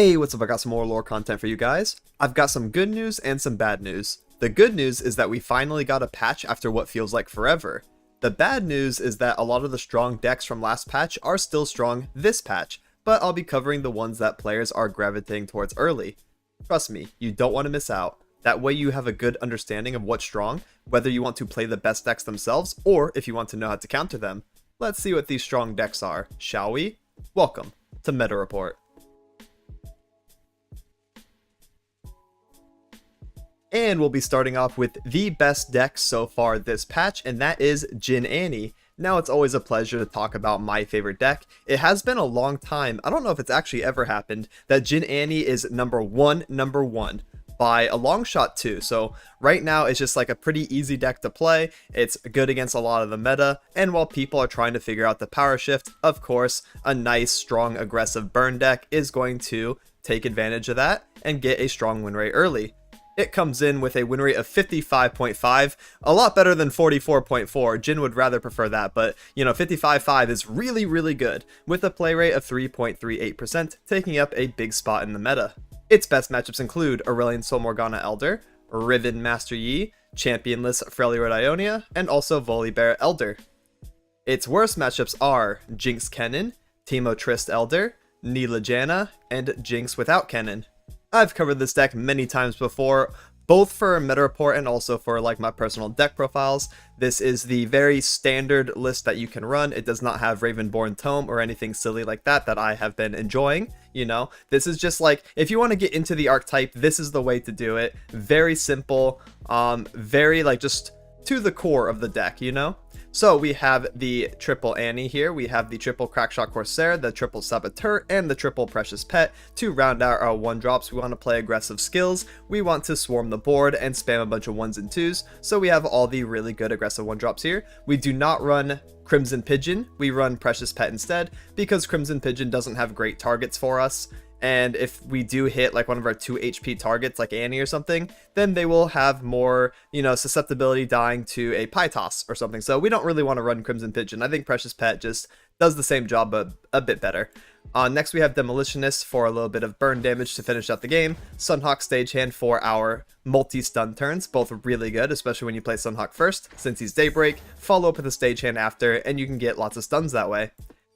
Hey, what's up? I got some more lore content for you guys. I've got some good news and some bad news. The good news is that we finally got a patch after what feels like forever. The bad news is that a lot of the strong decks from last patch are still strong this patch, but I'll be covering the ones that players are gravitating towards early. Trust me, you don't want to miss out. That way you have a good understanding of what's strong, whether you want to play the best decks themselves or if you want to know how to counter them. Let's see what these strong decks are, shall we? Welcome to Meta Report. And we'll be starting off with the best deck so far this patch, and that is Jhin Annie. Now, it's always a pleasure to talk about my favorite deck. It has been a long time, I don't know if it's actually ever happened, that Jhin Annie is number one, by a long shot too. So right now it's just like a pretty easy deck to play. It's good against a lot of the meta, and while people are trying to figure out the power shift, of course, a nice, strong, aggressive burn deck is going to take advantage of that and get a strong win rate early. It comes in with a win rate of 55.5, a lot better than 44.4. Jhin would rather prefer that, but you know, 55.5 is really good, with a play rate of 3.38%, taking up a big spot in the meta. Its best matchups include Aurelion Soul Morgana Elder, Riven Master Yi, Championless Freljord Ionia, and also Volibear Elder. Its worst matchups are Jinx Kennen, Teemo Trist Elder, Neela Janna, and Jinx without Kennen. I've covered this deck many times before, both for Meta Report and also for like my personal deck profiles. This is the very standard list that you can run. It does not have Ravenborn Tome or anything silly like that I have been enjoying. You know, this is just like, if you want to get into the archetype, this is the way to do it. Very simple, very like just to the core of the deck, you know? So we have the triple Annie here, we have the triple Crackshot Corsair, the triple Saboteur, and the triple Precious Pet. To round out our 1-drops, we want to play aggressive skills, we want to swarm the board and spam a bunch of 1s and 2s, so we have all the really good aggressive 1-drops here. We do not run Crimson Pigeon, we run Precious Pet instead, because Crimson Pigeon doesn't have great targets for us. And if we do hit like one of our 2 HP targets like Annie or something, then they will have more, you know, susceptibility dying to a Pytos or something. So we don't really want to run Crimson Pigeon. I think Precious Pet just does the same job but a bit better. Next we have Demolitionist for a little bit of burn damage to finish out the game. Sunhawk Stagehand for our multi-stun turns, both really good, especially when you play Sunhawk first, since he's Daybreak, follow up with a Stagehand after, and you can get lots of stuns that way.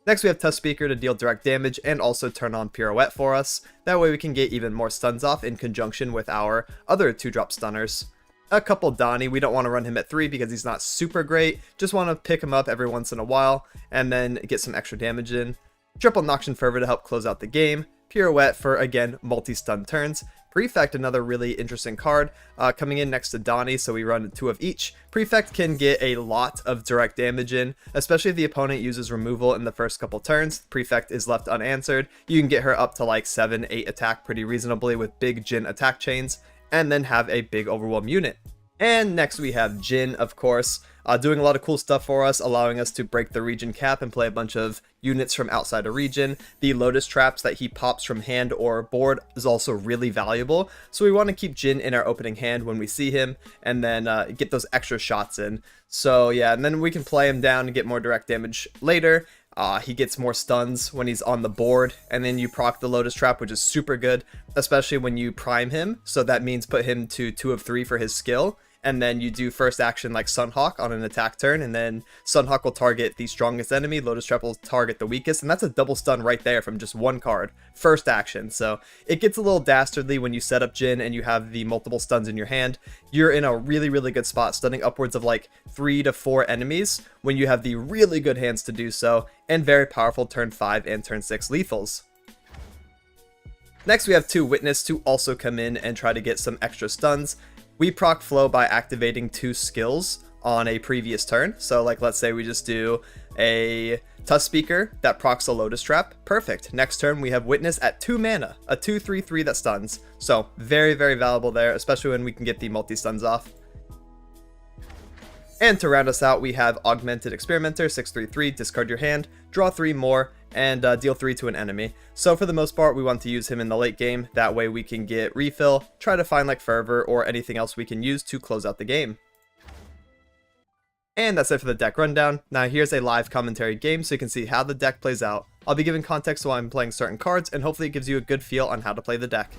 Next we have Tusk Speaker to deal direct damage and also turn on Pirouette for us. That way we can get even more stuns off in conjunction with our other 2-drop stunners. A couple Donnie, we don't want to run him at 3 because he's not super great, just want to pick him up every once in a while and then get some extra damage in. Triple Noxian Fervor to help close out the game. Pirouette for, again, multi-stun turns. Prefect, another really interesting card, coming in next to Donnie, so we run 2 of each. Prefect can get a lot of direct damage in, especially if the opponent uses removal in the first couple turns. Prefect is left unanswered. You can get her up to like 7-8 attack pretty reasonably with big Jhin attack chains, and then have a big overwhelm unit. And next we have Jhin, of course, doing a lot of cool stuff for us, allowing us to break the region cap and play a bunch of units from outside a region. The Lotus Traps that he pops from hand or board is also really valuable, so we want to keep Jhin in our opening hand when we see him, and then get those extra shots in. So yeah, and then we can play him down and get more direct damage later. He gets more stuns when he's on the board, and then you proc the Lotus Trap, which is super good, especially when you prime him, so that means put him to 2 of 3 for his skill, and then you do first action like Sunhawk on an attack turn, and then Sunhawk will target the strongest enemy, Lotus Trap will target the weakest, and that's a double stun right there from just 1 card, first action. So it gets a little dastardly when you set up Jhin and you have the multiple stuns in your hand. You're in a really good spot, stunning upwards of like 3 to 4 enemies when you have the really good hands to do so, and very powerful turn 5 and turn 6 lethals. Next we have 2 Witness to also come in and try to get some extra stuns. We proc flow by activating 2 skills on a previous turn. So like, let's say we just do a Tusk Speaker that procs a Lotus Trap. Perfect. Next turn we have Witness at 2 mana, a 2/3/3 that stuns. So very valuable there, especially when we can get the multi-stuns off. And to round us out, we have Augmented Experimenter, 6/3/3, discard your hand, draw 3 more, and deal 3 to an enemy. So for the most part, we want to use him in the late game. That way we can get refill, try to find like Fervor or anything else we can use to close out the game. And that's it for the deck rundown. Now here's a live commentary game so you can see how the deck plays out. I'll be giving context while I'm playing certain cards, and hopefully it gives you a good feel on how to play the deck.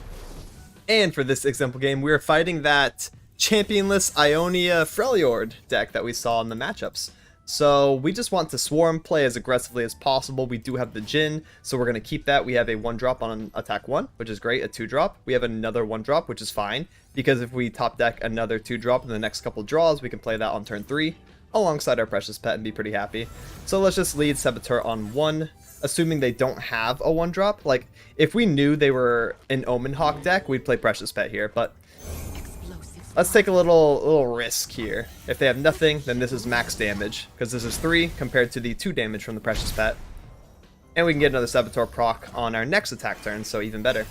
And for this example game, we're fighting that championless Ionia Freljord deck that we saw in the matchups. So we just want to swarm, play as aggressively as possible. We do have the Jhin, so we're going to keep that. We have a 1-drop on attack 1, which is great, a 2-drop. We have another 1-drop, which is fine, because if we top deck another 2-drop in the next couple draws, we can play that on turn 3 alongside our precious pet and be pretty happy. So let's just lead Saboteur on 1, assuming they don't have a 1-drop. Like, if we knew they were an Omen Hawk deck, we'd play precious pet here, but let's take a little risk here. If they have nothing, then this is max damage, because this is 3 compared to the 2 damage from the precious pet. And we can get another Saboteur proc on our next attack turn, so even better.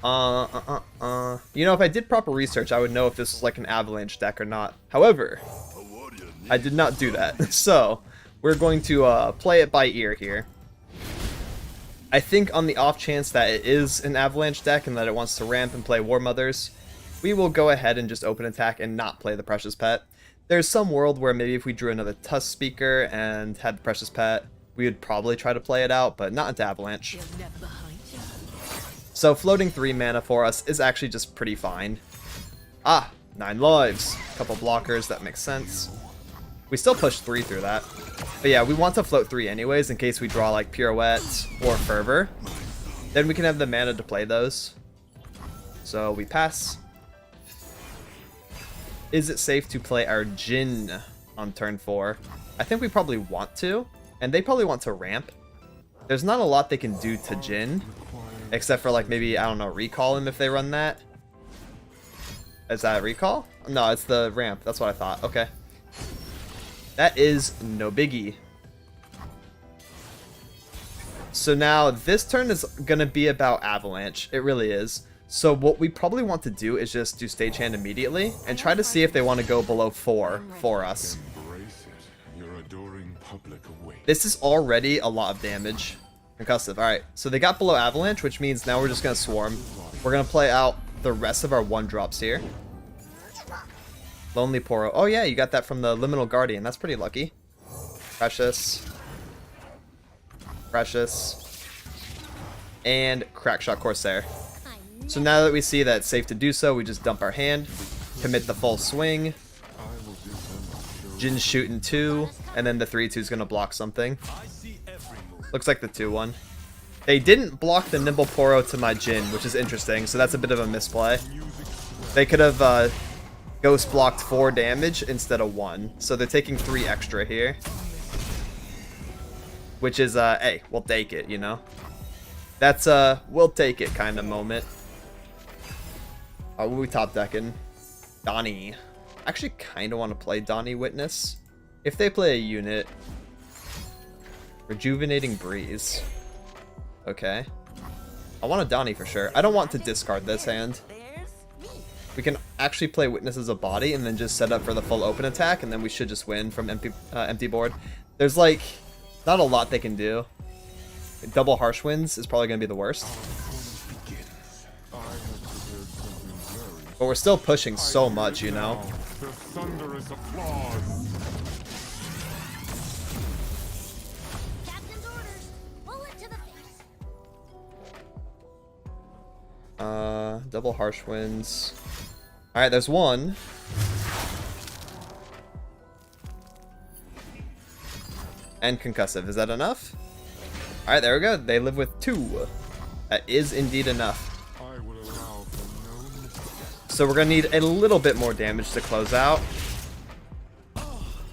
You know, if I did proper research, I would know if this was like an avalanche deck or not. However, I did not do that. So, we're going to play it by ear here. I think on the off chance that it is an avalanche deck and that it wants to ramp and play War Mothers, we will go ahead and just open attack and not play the precious pet. There's some world where maybe if we drew another Tusk Speaker and had the precious pet, we would probably try to play it out, but not into avalanche. So floating 3 mana for us is actually just pretty fine. 9 lives. Couple blockers, that makes sense. We still push 3 through that. But yeah, we want to float 3 anyways in case we draw like Pirouette or Fervor. Then we can have the mana to play those. So we pass. Is it safe to play our Jhin on turn 4? I think we probably want to, and they probably want to ramp. There's not a lot they can do to Jhin, except for like maybe, I don't know, recall him if they run that. Is that a recall? No, it's the ramp. That's what I thought. Okay. That is no biggie. So now this turn is going to be about Avalanche. It really is. So what we probably want to do is just do Stagehand immediately and try to see if they want to go below 4 for us. This is already a lot of damage. Concussive. Alright, so they got below Avalanche, which means now we're just going to swarm. We're going to play out the rest of our 1-drops here. Lonely Poro. Oh yeah, you got that from the Liminal Guardian. That's pretty lucky. Precious. Precious. And Crackshot Corsair. So now that we see that it's safe to do so, we just dump our hand, commit the full swing. Jhin shooting 2, and then the 3/2 is going to block something. Looks like the 2/1. They didn't block the Nimble Poro to my Jhin, which is interesting, so that's a bit of a misplay. They could have ghost blocked 4 damage instead of 1, so they're taking 3 extra here. Which is, hey, we'll take it, you know? That's we'll take it kind of moment. What are we top decking? Donnie. I actually kind of want to play Donnie Witness. If they play a unit. Rejuvenating Breeze. Okay. I want a Donnie for sure. I don't want to discard this hand. We can actually play Witness as a body and then just set up for the full open attack, and then we should just win from empty board. There's like not a lot they can do. Double Harsh Winds is probably going to be the worst. But we're still pushing so much, you know? Double Harsh Winds. Alright, there's 1. And Concussive. Is that enough? Alright, there we go. They live with 2. That is indeed enough. So we're going to need a little bit more damage to close out.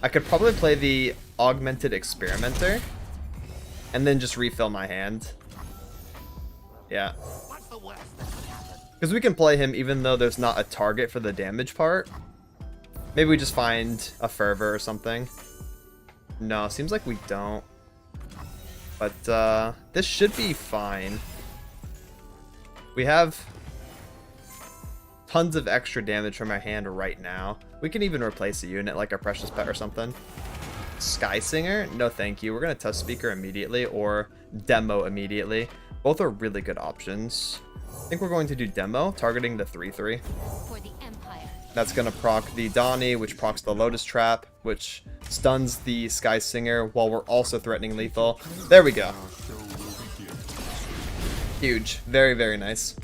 I could probably play the Augmented Experimenter. And then just refill my hand. Yeah. Because we can play him even though there's not a target for the damage part. Maybe we just find a Fervor or something. No, seems like we don't. But this should be fine. We have tons of extra damage from our hand right now. We can even replace a unit like our Precious Pet or something. Sky Singer? No thank you. We're going to Tusk Speaker immediately or Demo immediately. Both are really good options. I think we're going to do Demo, targeting the 3/3. For the Empire. That's going to proc the Donnie, which procs the Lotus Trap, which stuns the Sky Singer while we're also threatening lethal. There we go. Huge. Very, very nice.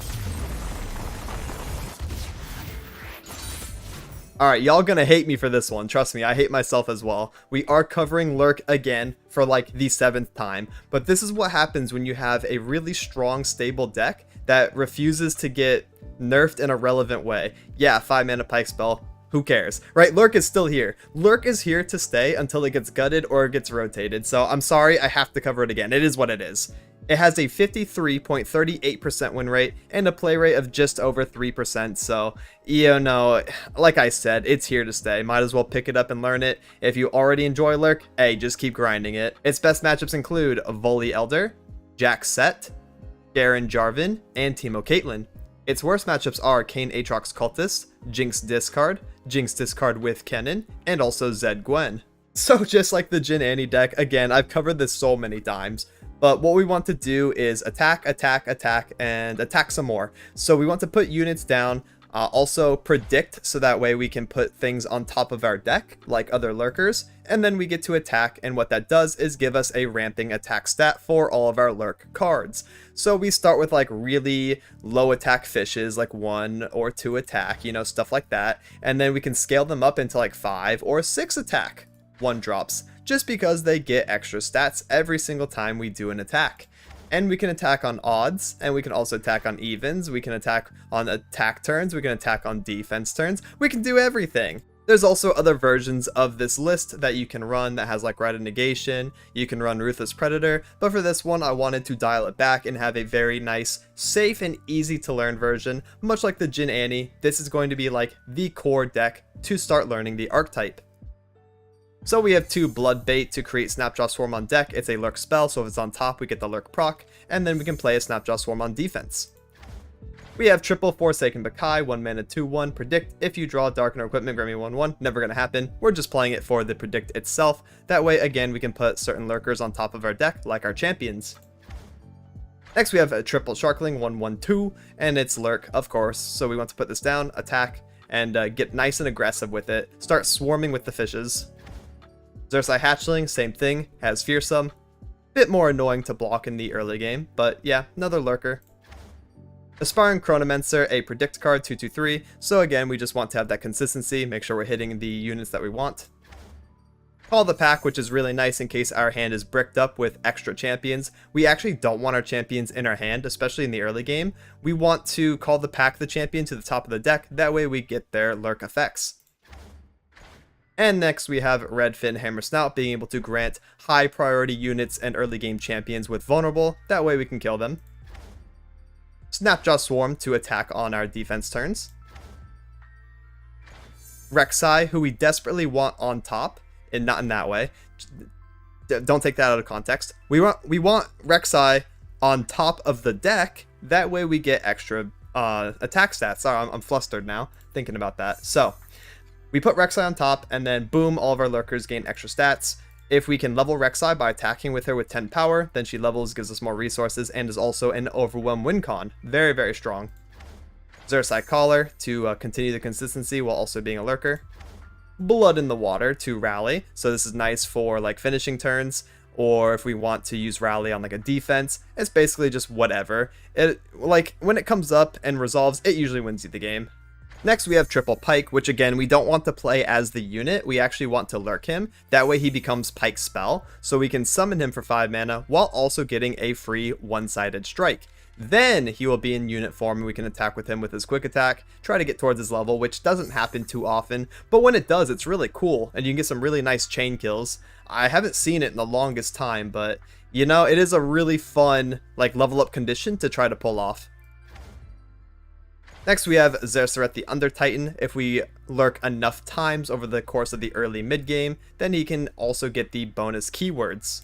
Alright, y'all gonna hate me for this one. Trust me, I hate myself as well. We are covering Lurk again for like the 7th time. But this is what happens when you have a really strong, stable deck that refuses to get nerfed in a relevant way. Yeah, 5 mana Pike spell. Who cares? Right? Lurk is still here. Lurk is here to stay until it gets gutted or it gets rotated. So I'm sorry, I have to cover it again. It is what it is. It has a 53.38% win rate and a play rate of just over 3%. So, you know, like I said, it's here to stay. Might as well pick it up and learn it. If you already enjoy Lurk, hey, just keep grinding it. Its best matchups include Voli Elder, Jack Set, Garen Jarvan, and Teemo Caitlyn. Its worst matchups are Kayn Aatrox Cultist, Jinx Discard with Kennen, and also Zed Gwen. So just like the Jhin Annie deck, again, I've covered this so many times. But what we want to do is attack, and attack some more. So we want to put units down, also predict, so that way we can put things on top of our deck, like other lurkers, and then we get to attack, and what that does is give us a ramping attack stat for all of our lurk cards. So we start with like really low attack fishes, like 1 or 2 attack, you know, stuff like that, and then we can scale them up into like 5 or 6 attack 1-drops. Just because they get extra stats every single time we do an attack. And we can attack on odds, and we can also attack on evens, we can attack on attack turns, we can attack on defense turns, we can do everything. There's also other versions of this list that you can run that has like Rite of Negation, you can run Ruthless Predator, but for this one I wanted to dial it back and have a very nice, safe and easy to learn version. Much like the Jhin Annie, this is going to be like the core deck to start learning the archetype. So we have 2 Bloodbait to create Snapjaw Swarm on deck. It's a Lurk spell, so if it's on top, we get the Lurk proc, and then we can play a Snapjaw Swarm on defense. We have triple Forsaken Bakai, 1 mana 2/1, predict. If you draw Darken or Equipment, grant me 1/1. Never gonna happen. We're just playing it for the predict itself. That way, again, we can put certain lurkers on top of our deck, like our champions. Next, we have a triple Sharkling, 1/1/2, and it's Lurk, of course. So we want to put this down, attack, and get nice and aggressive with it. Start swarming with the fishes. Xerxai Hatchling, same thing, has Fearsome. Bit more annoying to block in the early game, but yeah, another lurker. Aspiring Chronomancer, a predict card, 2/2/3, so again, we just want to have that consistency, make sure we're hitting the units that we want. Call the Pack, which is really nice in case our hand is bricked up with extra champions. We actually don't want our champions in our hand, especially in the early game. We want to call the Pack the champion to the top of the deck, that way we get their lurk effects. And next we have Redfin Hammer Snout, being able to grant high priority units and early game champions with vulnerable, that way we can kill them. Snapjaw Swarm to attack on our defense turns. Rek'Sai, who we desperately want on top, and not in that way. Don't take that out of context. We want Rek'Sai on top of the deck, that way we get extra attack stats. Sorry, I'm flustered now thinking about that. So we put Rek'Sai on top, and then boom, all of our lurkers gain extra stats. If we can level Rek'Sai by attacking with her with 10 power, then she levels, gives us more resources, and is also an overwhelm win con. Very, very strong. Xerxai Collar to continue the consistency while also being a lurker. Blood in the Water to rally, so this is nice for like finishing turns, or if we want to use rally on like a defense. It's basically just whatever. It, like when it comes up and resolves, it usually wins you the game. Next we have Triple Pike, which again, we don't want to play as the unit, we actually want to lurk him. That way he becomes Pike spell, so we can summon him for 5 mana while also getting a free one-sided strike. Then he will be in unit form and we can attack with him with his quick attack, try to get towards his level, which doesn't happen too often, but when it does, it's really cool, and you can get some really nice chain kills. I haven't seen it in the longest time, but you know, it is a really fun like level up condition to try to pull off. Next we have Zersaret the Under Titan. If we lurk enough times over the course of the early mid game, then he can also get the bonus keywords.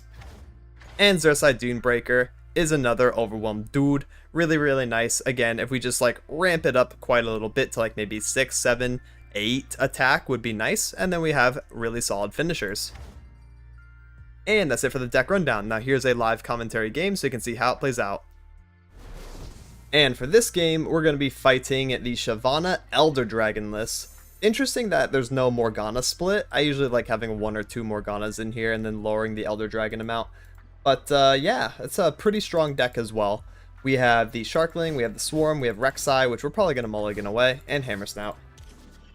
And Xerxai Dunebreaker is another overwhelmed dude. Really, really nice. Again, if we just like ramp it up quite a little bit to like maybe 6, 7, 8 attack would be nice. And then we have really solid finishers. And that's it for the deck rundown. Now here's a live commentary game so you can see how it plays out. And for this game, we're going to be fighting the Shyvana Elder Dragonless. interesting that there's no Morgana split. I usually like having 1 or 2 Morganas in here and then lowering the Elder Dragon amount. But yeah, it's a pretty strong deck as well. We have the Sharkling, we have the Swarm, we have Rek'Sai, which we're probably going to mulligan away, and Hammer Snout.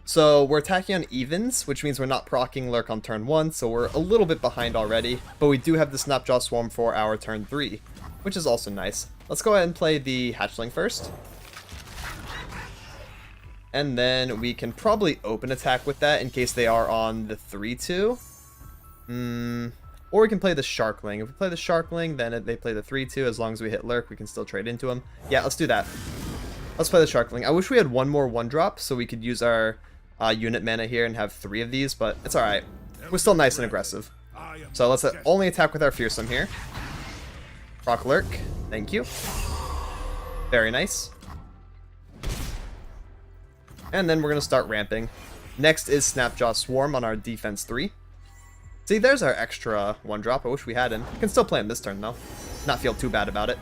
So we're attacking on evens, which means we're not proccing Lurk on turn 1, so we're a little bit behind already. But we do have the Snapjaw Swarm for our turn 3, which is also nice. Let's go ahead and play the Hatchling first. And then we can probably open attack with that in case they are on the 3-2. Or we can play the Sharkling. If we play the Sharkling, then they play the 3-2. As long as we hit Lurk, we can still trade into him. Yeah, let's do that. Let's play the Sharkling. I wish we had one more 1-drop so we could use our unit mana here and have 3 of these, but it's alright. We're still nice and aggressive. So let's only attack with our Fearsome here. Proc Lurk. Thank you. Very nice. And then we're going to start ramping. Next is Snapjaw Swarm on our defense 3. See, there's our extra 1-drop. I wish we had him. We can still play him this turn, though. Not feel too bad about it.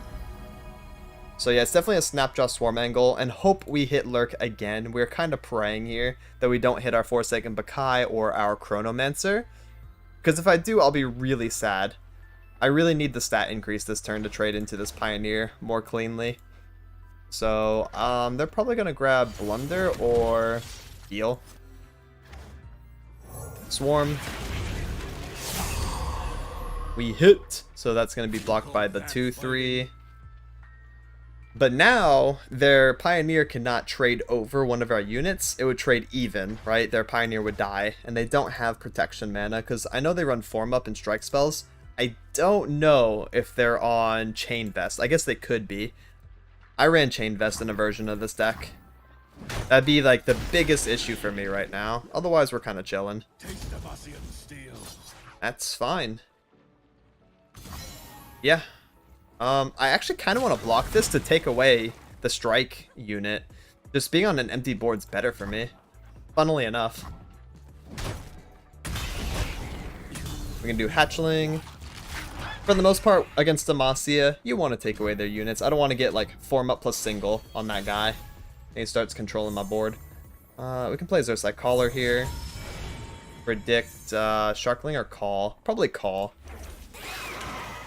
So yeah, it's definitely a Snapjaw Swarm angle, and hope we hit Lurk again. We're kind of praying here that we don't hit our Forsaken Bakai or our Chronomancer. Because if I do, I'll be really sad. I really need the stat increase this turn to trade into this Pioneer more cleanly. So, they're probably going to grab Blunder or Heal. Swarm. We hit, so that's going to be blocked by the 2-3. But now, their Pioneer cannot trade over one of our units. It would trade even, right? Their Pioneer would die, and they don't have protection mana, because I know they run Form Up and Strike spells. I don't know if they're on Chain Vest. I guess they could be. I ran Chain Vest in a version of this deck. That'd be like the biggest issue for me right now. Otherwise, we're kind of chilling. That's fine. Yeah. I actually kind of want to block this to take away the strike unit. Just being on an empty board's better for me. Funnily enough. We can do Hatchling. For the most part, against Demacia, you want to take away their units. I don't want to get, like, Form Up plus single on that guy. And he starts controlling my board. We can play Xerxite Caller here. Predict Sharkling or Call. Probably Call.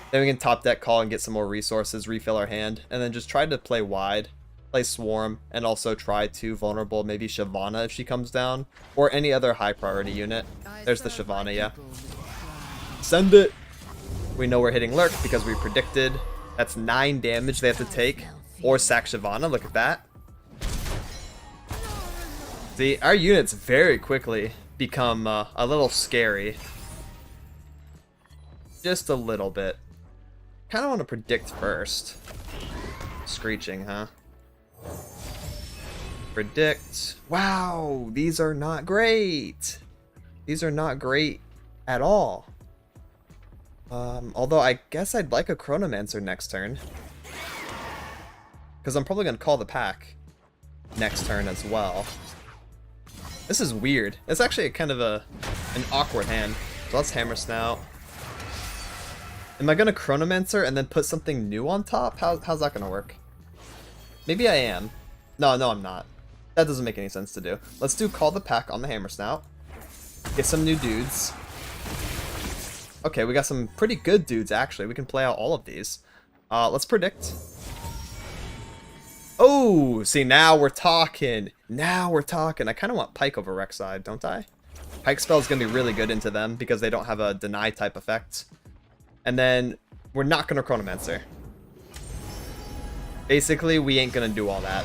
Then we can top deck Call and get some more resources, refill our hand, and then just try to play wide, play Swarm, and also try to vulnerable maybe Shyvana if she comes down, or any other high priority unit. There's the Shyvana, yeah. Send it! We know we're hitting Lurk because we predicted. That's 9 damage they have to take, or sack Shyvana, look at that. See, our units very quickly become a little scary. Just a little bit. Kind of want to predict first. Screeching, huh? Predict. Wow, these are not great. These are not great at all. Although I guess I'd like a Chronomancer next turn. Because I'm probably going to call the pack next turn as well. This is weird. It's actually kind of an awkward hand. So let's Hammer Snout. Am I going to Chronomancer and then put something new on top? How's that going to work? Maybe I am. No, I'm not. That doesn't make any sense to do. Let's do Call the Pack on the Hammer Snout. Get some new dudes. Okay, we got some pretty good dudes, actually. We can play out all of these. Let's predict. Oh, see, now we're talking. Now we're talking. I kind of want Pike over Rek'Sai, don't I? Pike spell is going to be really good into them because they don't have a deny type effect. And then we're not going to Chronomancer. Basically, we ain't going to do all that.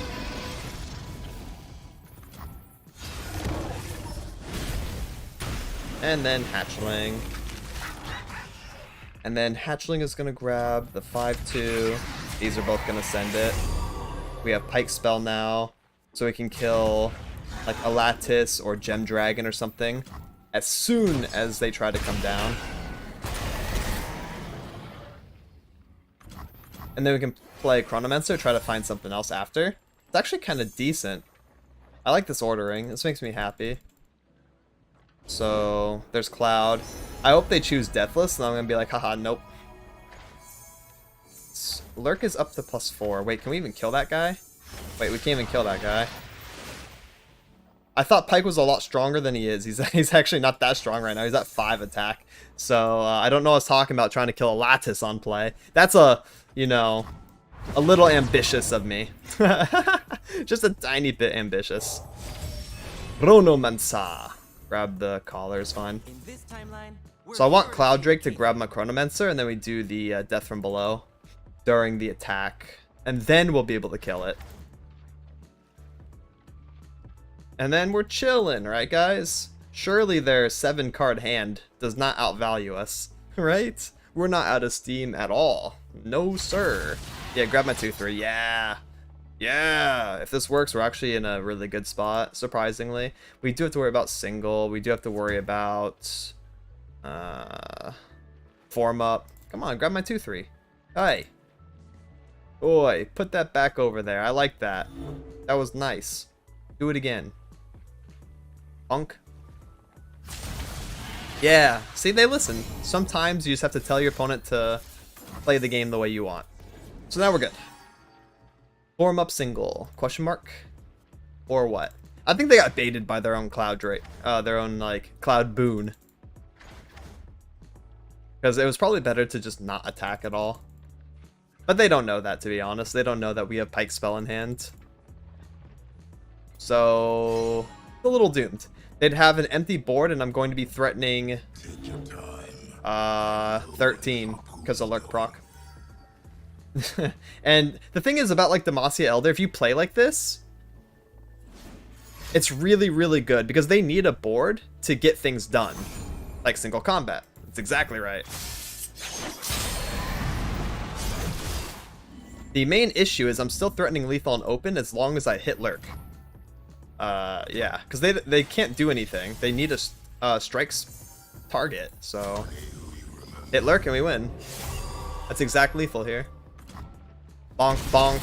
And then Hatchling. And then Hatchling is going to grab the 5-2. These are both going to send it. We have Pike spell now. So we can kill like a Lattice or Gem Dragon or something as soon as they try to come down. And then we can play Chronomancer, try to find something else after. It's actually kind of decent. I like this ordering. This makes me happy. So, there's Cloud. I hope they choose Deathless, and I'm going to be like, haha, nope. Lurk is up to +4. Wait, can we even kill that guy? Wait, we can't even kill that guy. I thought Pyke was a lot stronger than he is. He's actually not that strong right now. He's at 5 attack. So I don't know what I was talking about trying to kill a Lattice on play. That's a, you know, a little ambitious of me. Just a tiny bit ambitious. Chronomancer. Grab the collar is fine. So I want Cloud Drake to grab my Chronomancer, and then we do the Death from Below during the attack. And then we'll be able to kill it. And then we're chilling, right guys? Surely their 7-card hand does not outvalue us, right? We're not out of steam at all. No sir. Yeah, grab my 2-3. Yeah. Yeah. If this works, we're actually in a really good spot, surprisingly. We do have to worry about single. We do have to worry about form up. Come on, grab my 2-3. Hey. Boy, put that back over there. I like that. That was nice. Do it again. Punk. Yeah, see, they listen. Sometimes you just have to tell your opponent to play the game the way you want. So now we're good. Form up single, question mark? Or what? I think they got baited by their own Cloud Drake, their own, like, Cloud Boon. Because it was probably better to just not attack at all. But they don't know that, to be honest. They don't know that we have Pyke spell in hand. So, a little doomed. They'd have an empty board, and I'm going to be threatening 13 because of Lurk proc. And the thing is about like Demacia Elder, if you play like this, it's really, really good because they need a board to get things done. Like single combat. That's exactly right. The main issue is I'm still threatening lethal and open as long as I hit Lurk. Yeah, because they can't do anything. They need a strikes target, so hit Lurk and we win. That's exact lethal here. Bonk, bonk.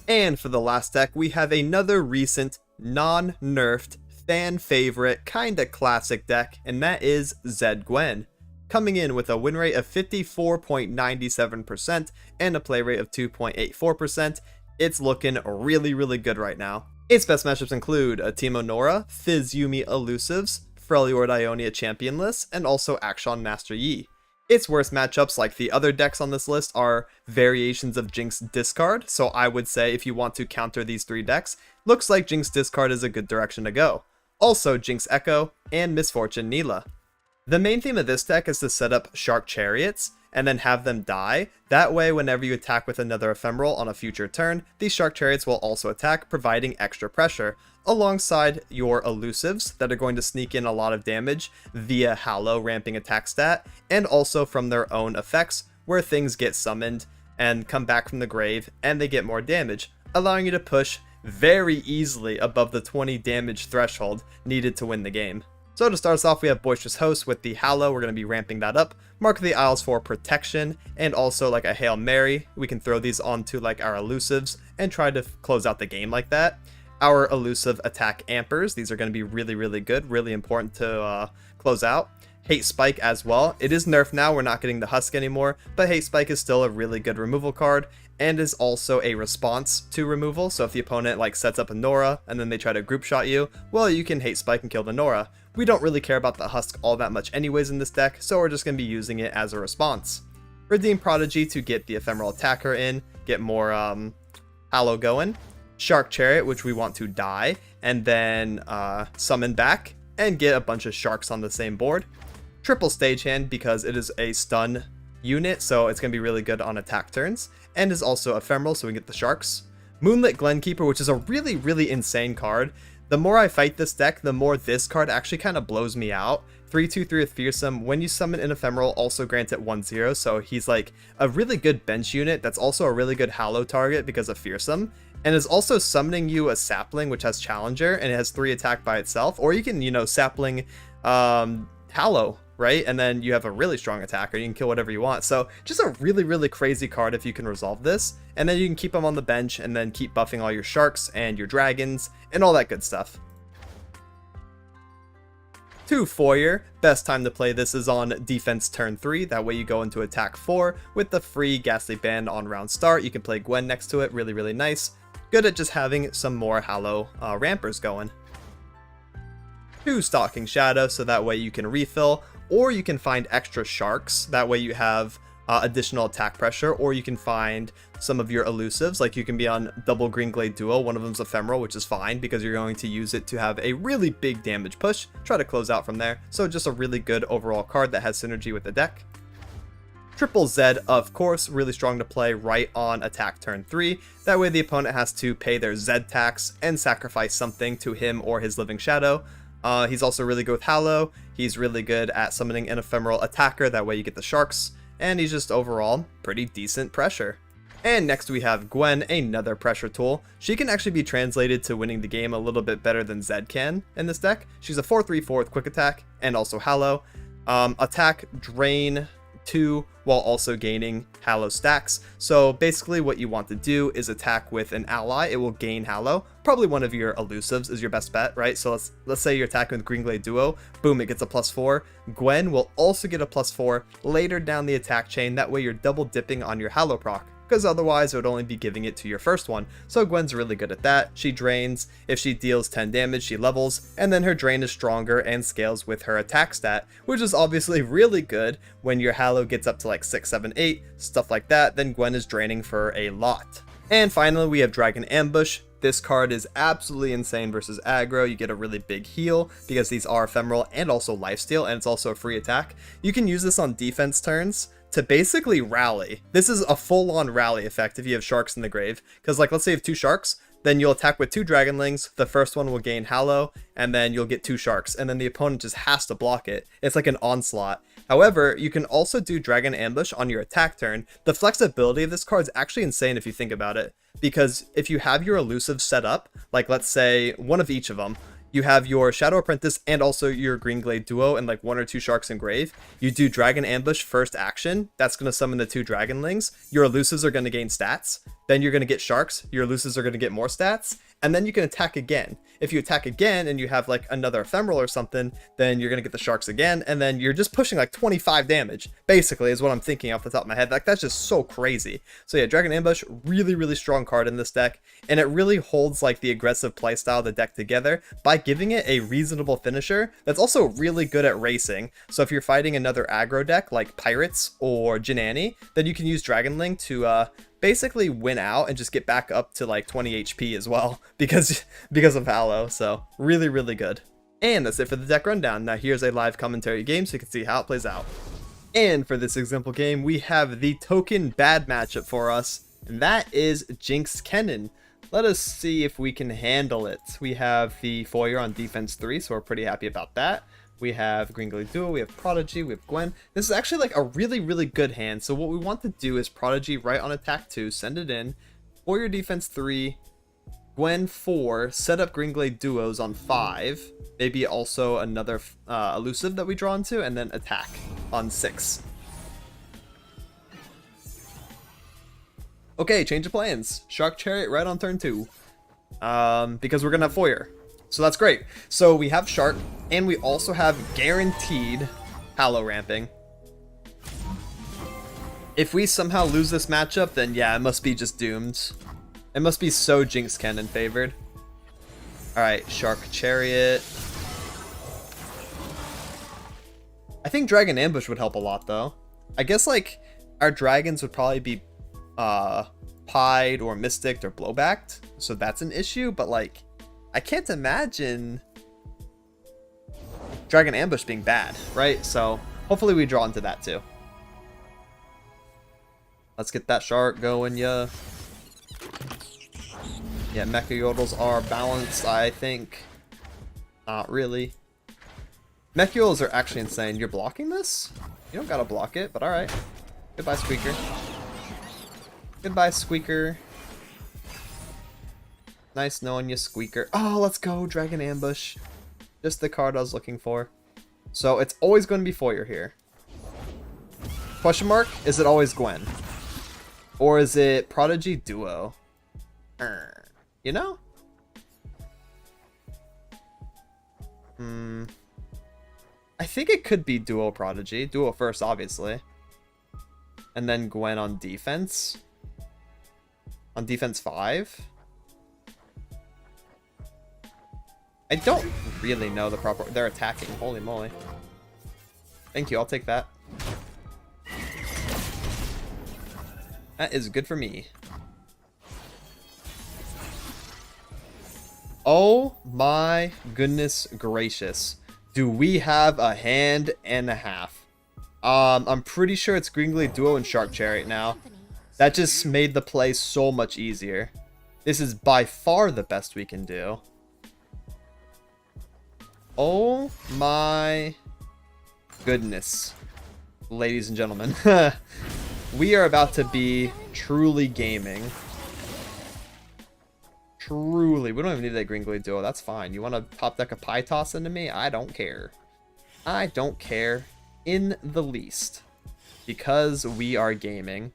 And for the last deck, we have another recent, non-nerfed, fan favorite, kinda classic deck, and that is Zed Gwen. Coming in with a win rate of 54.97% and a play rate of 2.84%, it's looking really, really good right now. Its best matchups include a Teemo Nora, Fizz Yuumi Elusives, Freljord Ionia Championless, and also Akshan Master Yi. Its worst matchups, like the other decks on this list, are variations of Jinx Discard, so I would say if you want to counter these 3 decks, looks like Jinx Discard is a good direction to go. Also Jinx Echo and Misfortune Neela. The main theme of this deck is to set up Shark Chariots, and then have them die. That way, whenever you attack with another ephemeral on a future turn, these Shark Chariots will also attack, providing extra pressure, alongside your Elusives that are going to sneak in a lot of damage via Hallow ramping attack stat, and also from their own effects, where things get summoned and come back from the grave, and they get more damage, allowing you to push very easily above the 20 damage threshold needed to win the game. So to start us off, we have Boisterous Host with the Hallow. We're going to be ramping that up. Mark of the Isles for protection, and also like a Hail Mary. We can throw these onto like our Elusives and try to close out the game like that. Our Elusive attack Ampers. These are going to be really, really good. Really important to close out. Hate Spike as well. It is nerfed now. We're not getting the Husk anymore, but Hate Spike is still a really good removal card, and is also a response to removal. So if the opponent like sets up a Nora and then they try to group shot you, well, you can Hate Spike and kill the Nora. We don't really care about the Husk all that much anyways in this deck, so we're just going to be using it as a response. Redeem Prodigy to get the Ephemeral Attacker in, get more Hallow going. Shark Chariot, which we want to die, and then summon back, and get a bunch of sharks on the same board. Triple Stagehand, because it is a stun unit, so it's going to be really good on attack turns, and is also ephemeral, so we can get the sharks. Moonlit Glenkeeper, which is a really, really insane card. The more I fight this deck, the more this card actually kind of blows me out. 3/2/3 with Fearsome. When you summon an ephemeral, also grant it 1/0, so he's like a really good bench unit that's also a really good Hallow target because of Fearsome, and is also summoning you a Sapling, which has Challenger, and it has 3 attack by itself, or you can, you know, Sapling Hallow, right? And then you have a really strong attacker. You can kill whatever you want. So just a really, really crazy card if you can resolve this. And then you can keep them on the bench and then keep buffing all your sharks and your dragons and all that good stuff. 2 Foyer. Best time to play this is on defense turn 3. That way you go into attack 4 with the free Ghastly Band on round start. You can play Gwen next to it. Really, really nice. good at just having some more Hallow rampers going. 2 Stalking Shadow, so that way you can refill, or you can find extra sharks, that way you have additional attack pressure, or you can find some of your elusives, like you can be on double Green Glade Duo, one of them's ephemeral, which is fine because you're going to use it to have a really big damage push, try to close out from there, so just a really good overall card that has synergy with the deck. Triple Zed, of course, really strong to play right on attack turn 3, that way the opponent has to pay their Zed tax and sacrifice something to him or his Living Shadow. He's also really good with Hallow, he's really good at summoning an ephemeral attacker, that way you get the sharks, and he's just overall pretty decent pressure. And next we have Gwen, another pressure tool. She can actually be translated to winning the game a little bit better than Zed can in this deck. She's a 4/3/4 with quick attack and also Hallow. Attack, drain 2 while also gaining Hallow stacks. So basically what you want to do is attack with an ally, it will gain Hallow. Probably one of your elusives is your best bet, right? So let's say you're attacking with Green Glade Duo, boom, it gets a +4. Gwen will also get a +4 later down the attack chain, that way you're double dipping on your Hallow proc, because otherwise it would only be giving it to your first one. So Gwen's really good at that. She drains, if she deals 10 damage she levels, and then her drain is stronger and scales with her attack stat, which is obviously really good when your Hallow gets up to like 6, 7, 8, stuff like that, then Gwen is draining for a lot. And finally we have Dragon Ambush. This card is absolutely insane versus aggro. You get a really big heal because these are ephemeral and also lifesteal, and it's also a free attack. You can use this on defense turns to basically rally. This is a full-on rally effect if you have sharks in the grave, because like let's say you have 2 sharks, then you'll attack with 2 dragonlings, the first one will gain Hallow, and then you'll get 2 sharks, and then the opponent just has to block it. It's like an onslaught. However, you can also do Dragon Ambush on your attack turn. The flexibility of this card is actually insane if you think about it, because if you have your elusive set up, like let's say one of each of them, you have your Shadow Apprentice and also your Green Glade Duo and like 1 or 2 sharks in grave. You do Dragon Ambush first action, that's going to summon the 2 dragonlings. Your elusives are going to gain stats. Then you're going to get sharks, your elusives are going to get more stats, and then you can attack again. If you attack again and you have like another ephemeral or something, then you're going to get the sharks again, and then you're just pushing like 25 damage, basically, is what I'm thinking off the top of my head. Like, that's just so crazy. So yeah, Dragon Ambush, really, really strong card in this deck, and it really holds like the aggressive playstyle of the deck together by giving it a reasonable finisher that's also really good at racing. So if you're fighting another aggro deck like Pirates or Jhin, then you can use Dragonling to basically win out and just get back up to like 20 HP as well because of Hallow. So really, really good. And that's it for the deck rundown. Now here's a live commentary game so you can see how it plays out. And for this example game, we have the token bad matchup for us, and that is Jinx Kennen. Let us see if we can handle it. We have the Foyer on defense 3, so we're pretty happy about that. We have Green Glade Duo, we have Prodigy, we have Gwen. This is actually like a really, really good hand. So what we want to do is Prodigy right on attack 2, send it in. Foyer defense 3, Gwen 4, set up Green Glade Duos on 5. Maybe also another elusive that we draw into, and then attack on 6. Okay, change of plans. Shark Chariot right on turn 2. Because we're gonna have Foyer. So that's great. So we have Shark, and we also have guaranteed Hallow ramping. If we somehow lose this matchup, then yeah, it must be just doomed. It must be so Jinx Kennen favored. Alright, Shark Chariot. I think Dragon Ambush would help a lot, though. I guess, like, our dragons would probably be pied or mysticked or blowbacked, so that's an issue, but, like, I can't imagine Dragon Ambush being bad, right? So hopefully we draw into that too. Let's get that shark going, yeah. Yeah, Mecha Yodels are balanced, I think. Not really. Mecha Yodels are actually insane. You're blocking this? You don't gotta block it, but alright. Goodbye, Squeaker. Goodbye, Squeaker. Nice knowing you, Squeaker. Oh, let's go, Dragon Ambush. Just the card I was looking for. So it's always going to be Foyer here. Question mark, is it always Gwen? Or is it Prodigy Duo? You know? I think it could be Duo Prodigy. Duo first, obviously. And then Gwen on defense. On defense 5. I don't really know the proper... They're attacking. Holy moly. Thank you. I'll take that. That is good for me. Oh my goodness gracious. Do we have a hand and a half? I'm pretty sure it's Gringly Duo and Shark Chariot now. That just made the play so much easier. This is by far the best we can do. Oh my goodness. Ladies and gentlemen. We are about to be truly gaming. Truly. We don't even need that Gringly Duo. That's fine. You want to pop deck a pie toss into me? I don't care. I don't care in the least. Because we are gaming.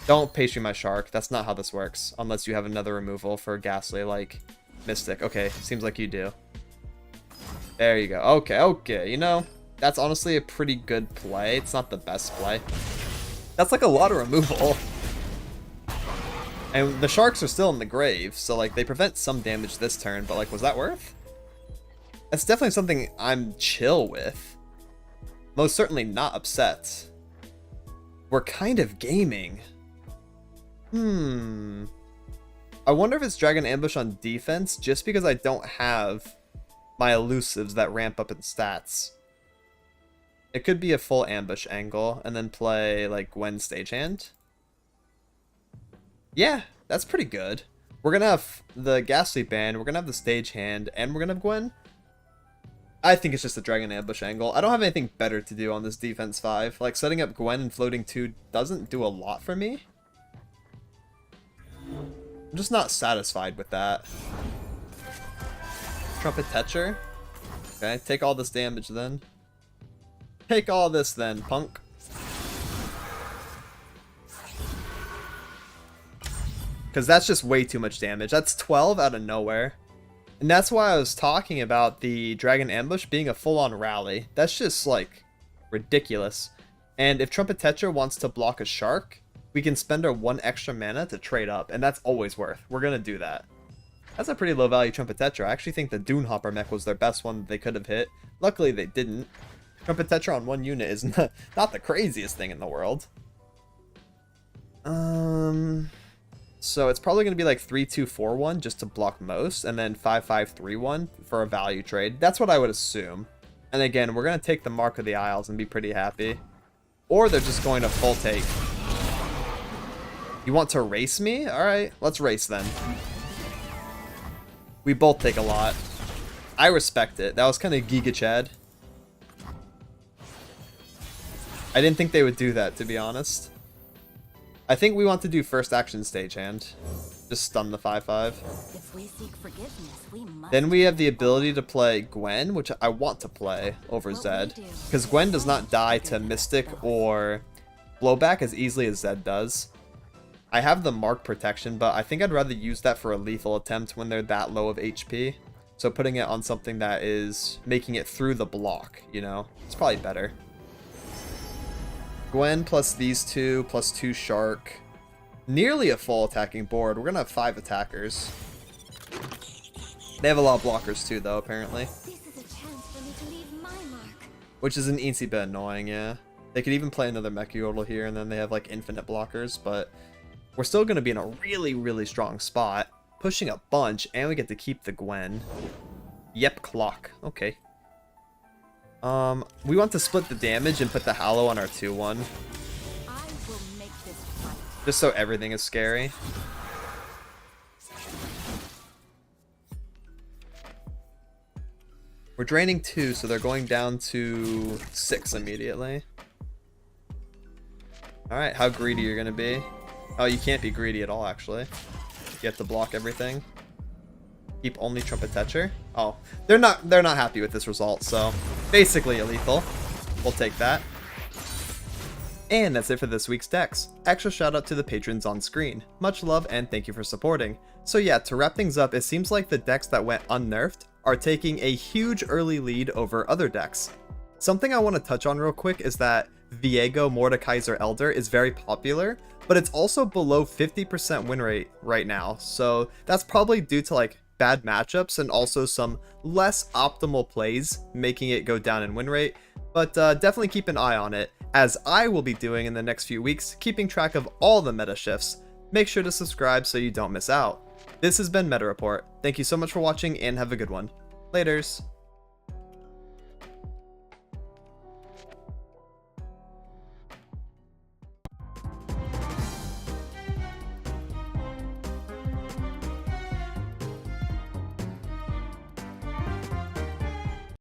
Don't pastry my shark. That's not how this works. Unless you have another removal for Ghastly like Mystic. Okay, seems like you do. There you go. Okay, okay. You know, that's honestly a pretty good play. It's not the best play. That's like a lot of removal. And the sharks are still in the grave, so like they prevent some damage this turn, but like, was that worth? That's definitely something I'm chill with. Most certainly not upset. We're kind of gaming. I wonder if it's Dragon Ambush on defense, just because I don't have my elusives that ramp up in stats. It could be a full ambush angle, and then play like Gwen Stagehand. Yeah, that's pretty good. We're gonna have the Ghastly Band, we're gonna have the Stagehand, and we're gonna have Gwen. I think it's just a Dragon Ambush angle. I don't have anything better to do on this defense 5. Like, setting up Gwen and floating 2 doesn't do a lot for me. I'm just not satisfied with that. Trumpet Tetcher. Okay, take all this damage then. Take all this then, punk. Because that's just way too much damage. That's 12 out of nowhere. And that's why I was talking about the Dragon Ambush being a full-on rally. That's just, like, ridiculous. And if Trumpet Tetcher wants to block a shark, we can spend our 1 extra mana to trade up. And that's always worth. We're going to do that. That's a pretty low-value Trumpet Tetcher. I actually think the Dune Hopper mech was their best one that they could have hit. Luckily, they didn't. Trumpet Tetcher on 1 unit is not the craziest thing in the world. So it's probably going to be like 3-2-4-1 just to block most, and then 5-5-3-1 for a value trade. That's what I would assume. And again, we're going to take the Mark of the Isles and be pretty happy. Or they're just going to full take. You want to race me? Alright, let's race then. We both take a lot. I respect it. That was kind of Giga Chad. I didn't think they would do that, to be honest. I think we want to do first action Stagehand. Just stun the 5-5. Then we have the ability to play Gwen, which I want to play over Zed. Because Gwen does not die to Mystic or Blowback as easily as Zed does. I have the Mark protection, but I think I'd rather use that for a lethal attempt when they're that low of HP. So putting it on something that is making it through the block, you know? It's probably better. Gwen plus these 2, plus 2 Shark. Nearly a full attacking board. We're going to have 5 attackers. They have a lot of blockers too, though, apparently. This is a chance for me to leave my mark. Which is an easy bit annoying, yeah. They could even play another Mech Yodel here, and then they have, like, infinite blockers, but we're still going to be in a really, really strong spot. Pushing a bunch, and we get to keep the Gwen. Yep, clock. Okay. We want to split the damage and put the Hallow on our 2-1. Just so everything is scary. We're draining 2, so they're going down to 6 immediately. Alright, how greedy you're gonna be. Oh, you can't be greedy at all, actually. You have to block everything. Keep only Trumpet Tetcher. Oh, they're not happy with this result, so basically a lethal. We'll take that. And that's it for this week's decks. Extra shout out to the patrons on screen. Much love and thank you for supporting. So yeah, to wrap things up, it seems like the decks that went un-nerfed are taking a huge early lead over other decks. Something I want to touch on real quick is that Viego Mordekaiser Elder is very popular, but it's also below 50% win rate right now. So that's probably due to like bad matchups and also some less optimal plays, making it go down in win rate, but definitely keep an eye on it, as I will be doing in the next few weeks, keeping track of all the meta shifts. Make sure to subscribe so you don't miss out. This has been Meta Report. Thank you so much for watching and have a good one. Laters.